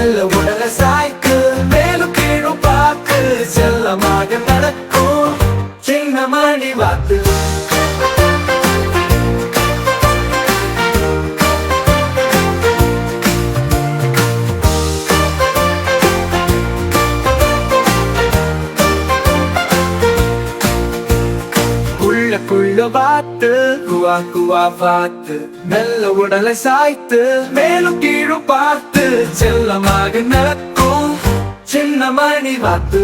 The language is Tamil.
மெல்ல உடலை சாய்க்கு, மேலும் கீழும் பார்க்கு, செல்லமாக நடக்கும் சின்ன மணி வாத்து. குள்ள குள்ள வாத்து, குவா குவா வாத்து, மெல்ல உடலை சாய்த்து, மேலும் கீழும் பார்த்து, செல்லமாக நடக்கும் சின்ன மணி வாத்து.